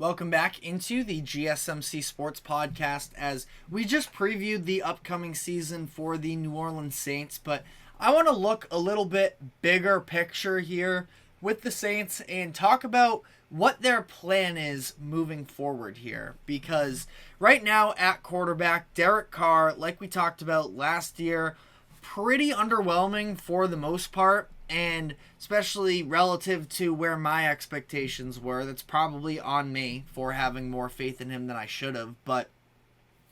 Welcome back into the GSMC Sports Podcast as we just previewed the upcoming season for the New Orleans Saints, but I want to look a little bit bigger picture here with the Saints and talk about what their plan is moving forward here, because right now at quarterback, Derek Carr, like we talked about last year, pretty underwhelming for the most part, and especially relative to where my expectations were. That's probably on me for having more faith in him than I should have, but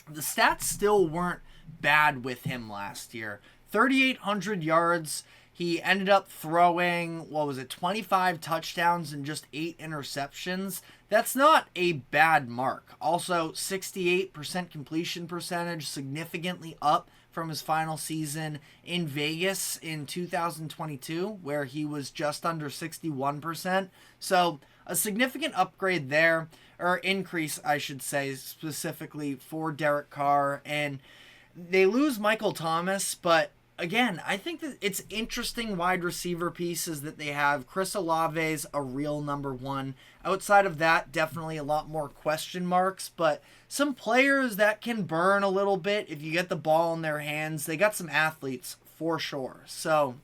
the stats still weren't bad with him last year. 3,800 yards. He ended up throwing, 25 touchdowns and just 8 interceptions. That's not a bad mark. Also, 68% completion percentage, significantly up from his final season in Vegas in 2022, where he was just under 61%. So, a significant upgrade there, or increase, I should say, specifically for Derek Carr. And they lose Michael Thomas, but again, I think that it's interesting wide receiver pieces that they have. Chris Olave's a real number one. Outside of that, definitely a lot more question marks, but some players that can burn a little bit if you get the ball in their hands. They got some athletes for sure. So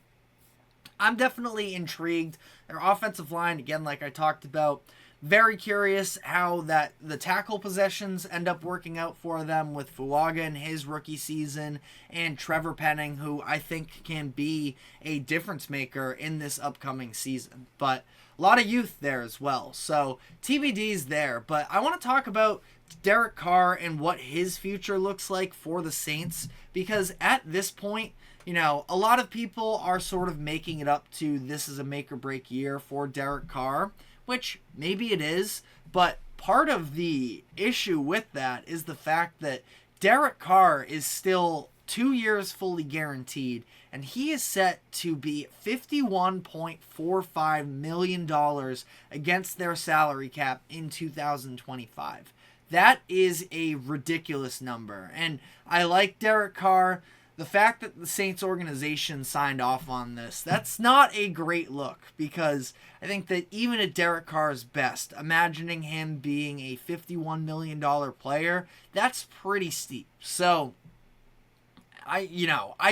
I'm definitely intrigued. Their offensive line, again, like I talked about, very curious how that the tackle possessions end up working out for them with Fuaga in his rookie season and Trevor Penning, who I think can be a difference maker in this upcoming season. But a lot of youth there as well. So TBD's there. But I want to talk about Derek Carr and what his future looks like for the Saints, because at this point, a lot of people are sort of making it up to this is a make or break year for Derek Carr, which maybe it is, but part of the issue with that is the fact that Derek Carr is still 2 years fully guaranteed, and he is set to be $51.45 million against their salary cap in 2025. That is a ridiculous number, and I like Derek Carr. The fact that the Saints organization signed off on this, that's not a great look, because I think that even at Derek Carr's best, imagining him being a $51 million player, that's pretty steep. So, I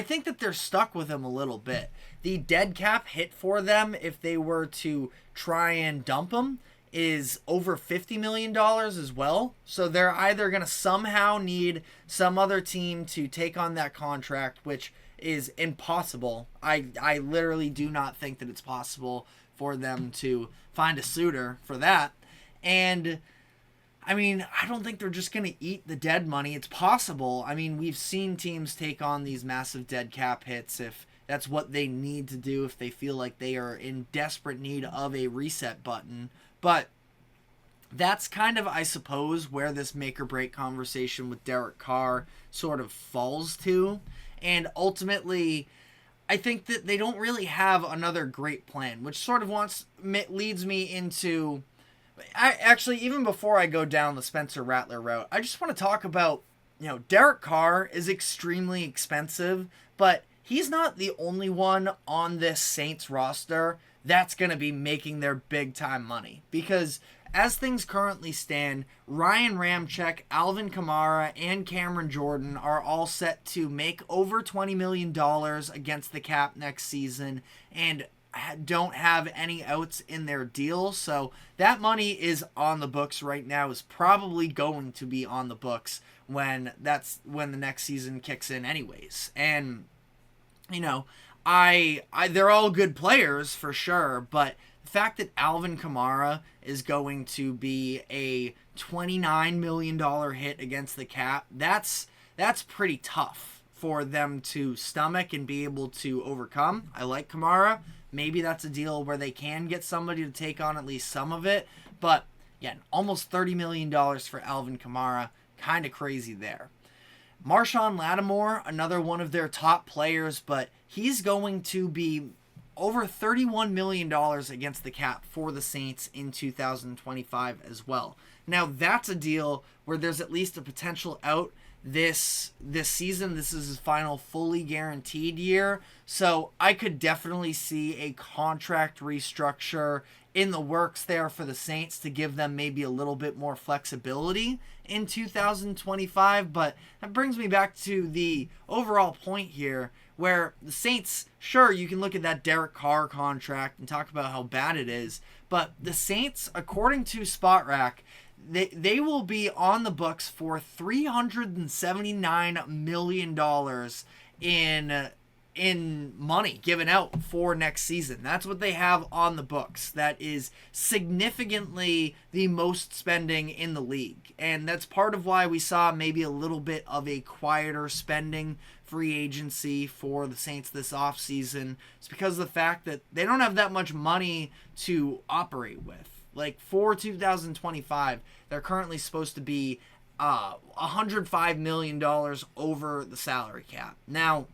think that they're stuck with him a little bit. The dead cap hit for them, if they were to try and dump him, is over $50 million as well. So they're either going to somehow need some other team to take on that contract, which is impossible. I literally do not think that it's possible for them to find a suitor for that. And I don't think they're just going to eat the dead money. It's possible. We've seen teams take on these massive dead cap hits if that's what they need to do, if they feel like they are in desperate need of a reset button. But that's kind of, I suppose, where this make or break conversation with Derek Carr sort of falls to. And ultimately, I think that they don't really have another great plan, which sort of leads me into... even before I go down the Spencer Rattler route, I just want to talk about, Derek Carr is extremely expensive, but he's not the only one on this Saints roster that's going to be making their big-time money. Because as things currently stand, Ryan Ramczyk, Alvin Kamara, and Cameron Jordan are all set to make over $20 million against the cap next season and don't have any outs in their deal. So that money is on the books right now, is probably going to be on the books when the next season kicks in anyways. And, they're all good players for sure, but the fact that Alvin Kamara is going to be a $29 million hit against the cap, that's pretty tough for them to stomach and be able to overcome. I like Kamara. Maybe that's a deal where they can get somebody to take on at least some of it, but again, almost $30 million for Alvin Kamara, kind of crazy there. Marshawn Lattimore, another one of their top players, but he's going to be over $31 million against the cap for the Saints in 2025 as well. Now, that's a deal where there's at least a potential out this season. This is his final fully guaranteed year, so I could definitely see a contract restructure in the works there for the Saints to give them maybe a little bit more flexibility in 2025. But that brings me back to the overall point here, where the Saints, sure, you can look at that Derek Carr contract and talk about how bad it is, but the Saints, according to SpotRack, they will be on the books for $379 million in money given out for next season. That's what they have on the books. That is significantly the most spending in the league. And that's part of why we saw maybe a little bit of a quieter spending free agency for the Saints this offseason. It's because of the fact that they don't have that much money to operate with. Like for 2025, they're currently supposed to be $105 million over the salary cap. Now,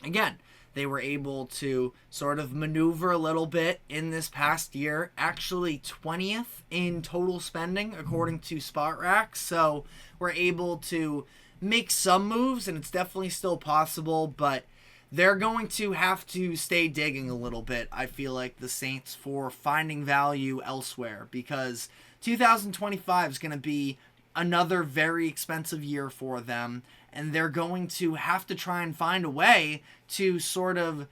again, they were able to sort of maneuver a little bit in this past year, actually 20th in total spending according to SpotRack. So we're able to make some moves, and it's definitely still possible, but they're going to have to stay digging a little bit, I feel like, the Saints, for finding value elsewhere, because 2025 is going to be another very expensive year for them, and they're going to have to try and find a way to sort of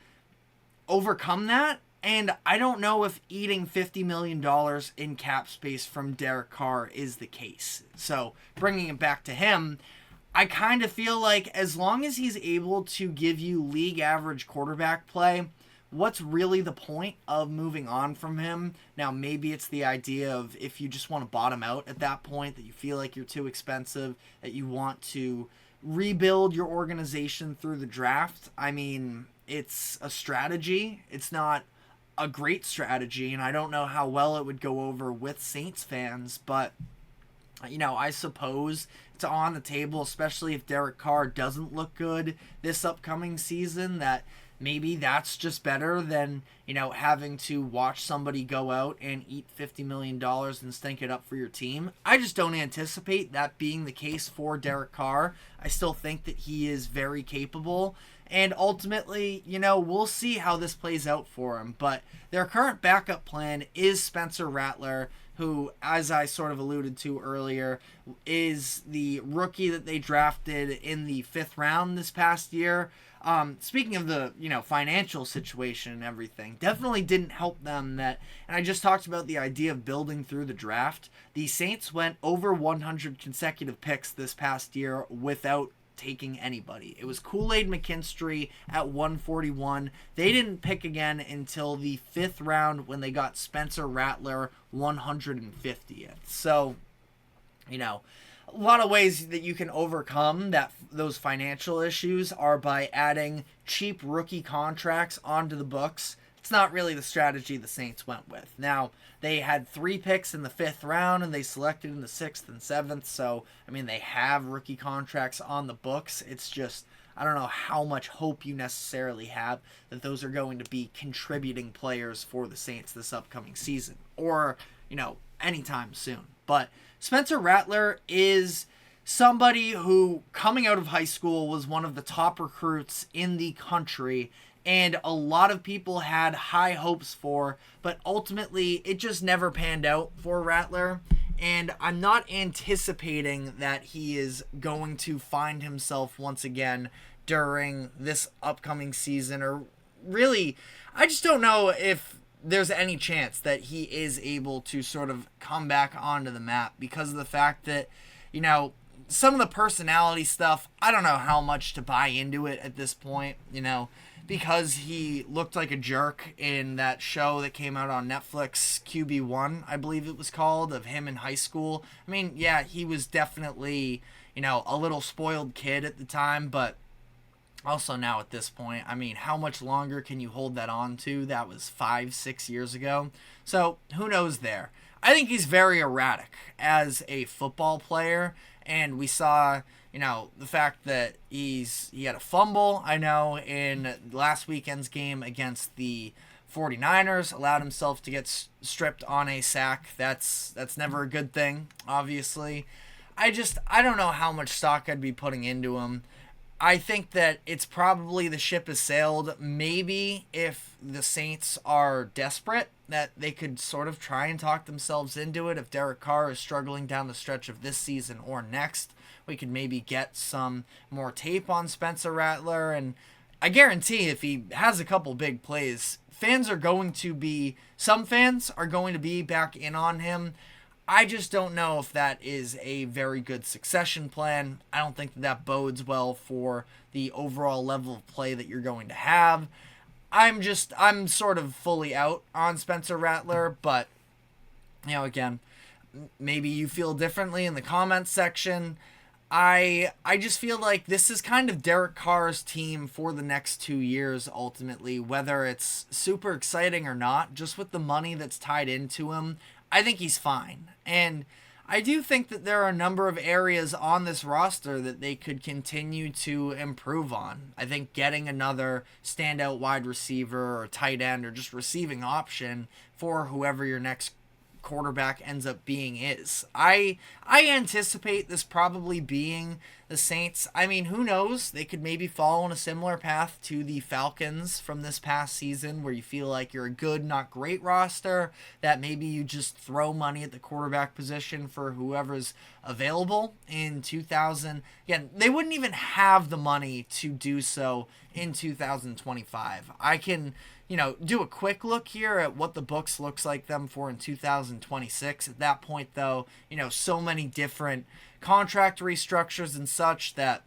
overcome that. And I don't know if eating $50 million in cap space from Derek Carr is the case. So bringing it back to him, I kind of feel like as long as he's able to give you league average quarterback play, what's really the point of moving on from him? Now, maybe it's the idea of if you just want to bottom out at that point, that you feel like you're too expensive, that you want to rebuild your organization through the draft. I mean, it's a strategy. It's not a great strategy, and I don't know how well it would go over with Saints fans, but I suppose it's on the table, especially if Derek Carr doesn't look good this upcoming season, that maybe that's just better than, having to watch somebody go out and eat $50 million and stink it up for your team. I just don't anticipate that being the case for Derek Carr. I still think that he is very capable. And ultimately, we'll see how this plays out for him. But their current backup plan is Spencer Rattler, who, as I sort of alluded to earlier, is the rookie that they drafted in the 5th round this past year. Speaking of the, financial situation and everything, definitely didn't help them that, and I just talked about the idea of building through the draft. The Saints went over 100 consecutive picks this past year without taking anybody. It was Kool-Aid McKinstry at 141. They didn't pick again until the 5th round when they got Spencer Rattler 150th. So, a lot of ways that you can overcome those financial issues are by adding cheap rookie contracts onto the books. It's not really the strategy the Saints went with. Now, they had 3 picks in the 5th round, and they selected in the 6th and 7th. So, they have rookie contracts on the books. It's just, I don't know how much hope you necessarily have that those are going to be contributing players for the Saints this upcoming season, or, anytime soon. But Spencer Rattler is somebody who, coming out of high school, was one of the top recruits in the country, and a lot of people had high hopes for, but ultimately it just never panned out for Rattler. And I'm not anticipating that he is going to find himself once again during this upcoming season, or really, I just don't know if there's any chance that he is able to sort of come back onto the map, because of the fact that, some of the personality stuff, I don't know how much to buy into it at this point, because he looked like a jerk in that show that came out on Netflix, QB1, I believe it was called, of him in high school. Yeah, he was definitely, a little spoiled kid at the time, but also now at this point, how much longer can you hold that on to? That was 5-6 years ago. So who knows there? I think he's very erratic as a football player, and we saw, the fact that he had a fumble, in last weekend's game against the 49ers, allowed himself to get stripped on a sack. That's never a good thing, obviously. I don't know how much stock I'd be putting into him. I think that it's probably the ship has sailed. Maybe if the Saints are desperate, that they could sort of try and talk themselves into it. If Derek Carr is struggling down the stretch of this season or next, we could maybe get some more tape on Spencer Rattler. And I guarantee if he has a couple big plays, some fans are going to be back in on him. I just don't know if that is a very good succession plan. I don't think that bodes well for the overall level of play that you're going to have. I'm sort of fully out on Spencer Rattler, but, again, maybe you feel differently in the comments section. I just feel like this is kind of Derek Carr's team for the next 2 years, ultimately, whether it's super exciting or not, just with the money that's tied into him. I think he's fine. And I do think that there are a number of areas on this roster that they could continue to improve on. I think getting another standout wide receiver or tight end or just receiving option for whoever your next quarterback ends up being is. I anticipate this probably being the Saints. I mean, who knows? They could maybe follow in a similar path to the Falcons from this past season, where you feel like you're a good, not great roster, that maybe you just throw money at the quarterback position for whoever's available in 2000. Again, they wouldn't even have the money to do so in 2025. I can do a quick look here at what the books looks like them for in 2026. At that point, though, so many different contract restructures and such that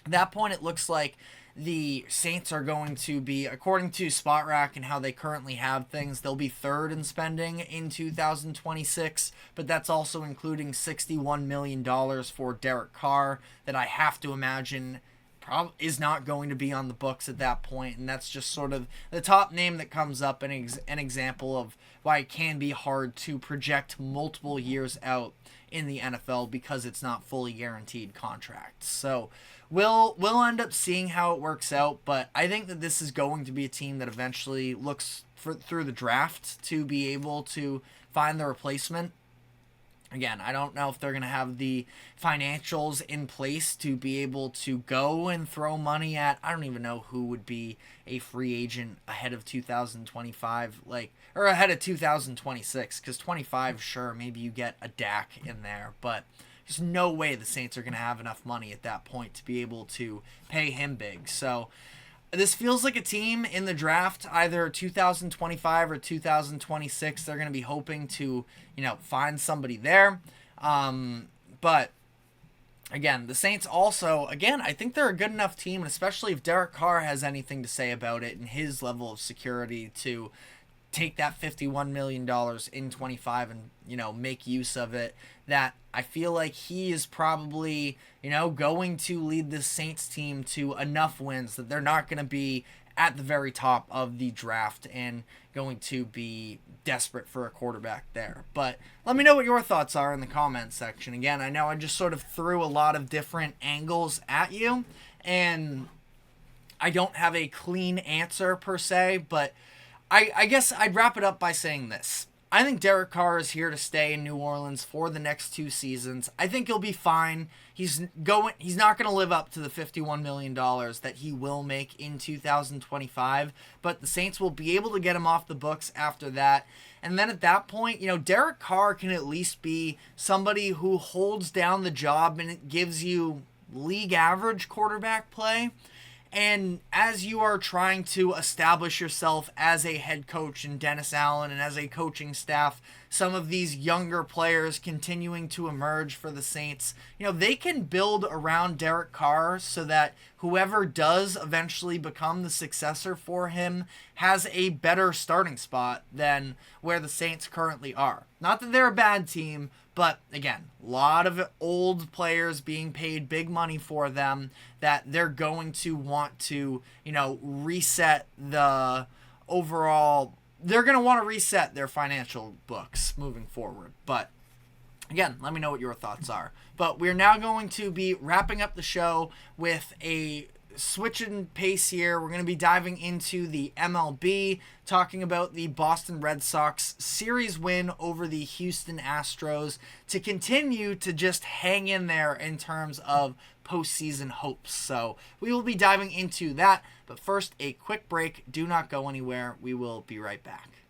at that point it looks like the Saints are going to be, according to SpotRack and how they currently have things, they'll be third in spending in 2026, but that's also including $61 million for Derek Carr that I have to imagine is not going to be on the books at that point, and that's just sort of the top name that comes up, and an example of why it can be hard to project multiple years out in the NFL because it's not fully guaranteed contracts. So we'll end up seeing how it works out, but I think that this is going to be a team that eventually looks through the draft to be able to find the replacement. Again, I don't know if they're going to have the financials in place to be able to go and throw money at. I don't even know who would be a free agent ahead of 2025, or ahead of 2026, because 25, sure, maybe you get a Dak in there, but there's no way the Saints are going to have enough money at that point to be able to pay him big. So this feels like a team in the draft, either 2025 or 2026. They're going to be hoping to, find somebody there. But again, the Saints also, I think they're a good enough team, and especially if Derek Carr has anything to say about it and his level of security to take that $51 million in 25 and, make use of it, that I feel like he is probably, going to lead this Saints team to enough wins that they're not going to be at the very top of the draft and going to be desperate for a quarterback there. But let me know what your thoughts are in the comments section. Again, I know I just sort of threw a lot of different angles at you, and I don't have a clean answer per se, but I guess I'd wrap it up by saying this. I think Derek Carr is here to stay in New Orleans for the next 2 seasons. I think he'll be fine. He's not going to live up to the $51 million that he will make in 2025, but the Saints will be able to get him off the books after that. And then at that point, Derek Carr can at least be somebody who holds down the job and it gives you league average quarterback play. And as you are trying to establish yourself as a head coach in Dennis Allen and as a coaching staff, some of these younger players continuing to emerge for the Saints, they can build around Derek Carr so that whoever does eventually become the successor for him has a better starting spot than where the Saints currently are. Not that they're a bad team, but again, a lot of old players being paid big money for them that they're going to want to, reset the overall. They're going to want to reset their financial books moving forward. But again, let me know what your thoughts are. But we're now going to be wrapping up the show with a switching pace here. We're going to be diving into the MLB, talking about the Boston Red Sox series win over the Houston Astros to continue to just hang in there in terms of postseason hopes. So we will be diving into that. But first, a quick break. Do not go anywhere. We will be right back.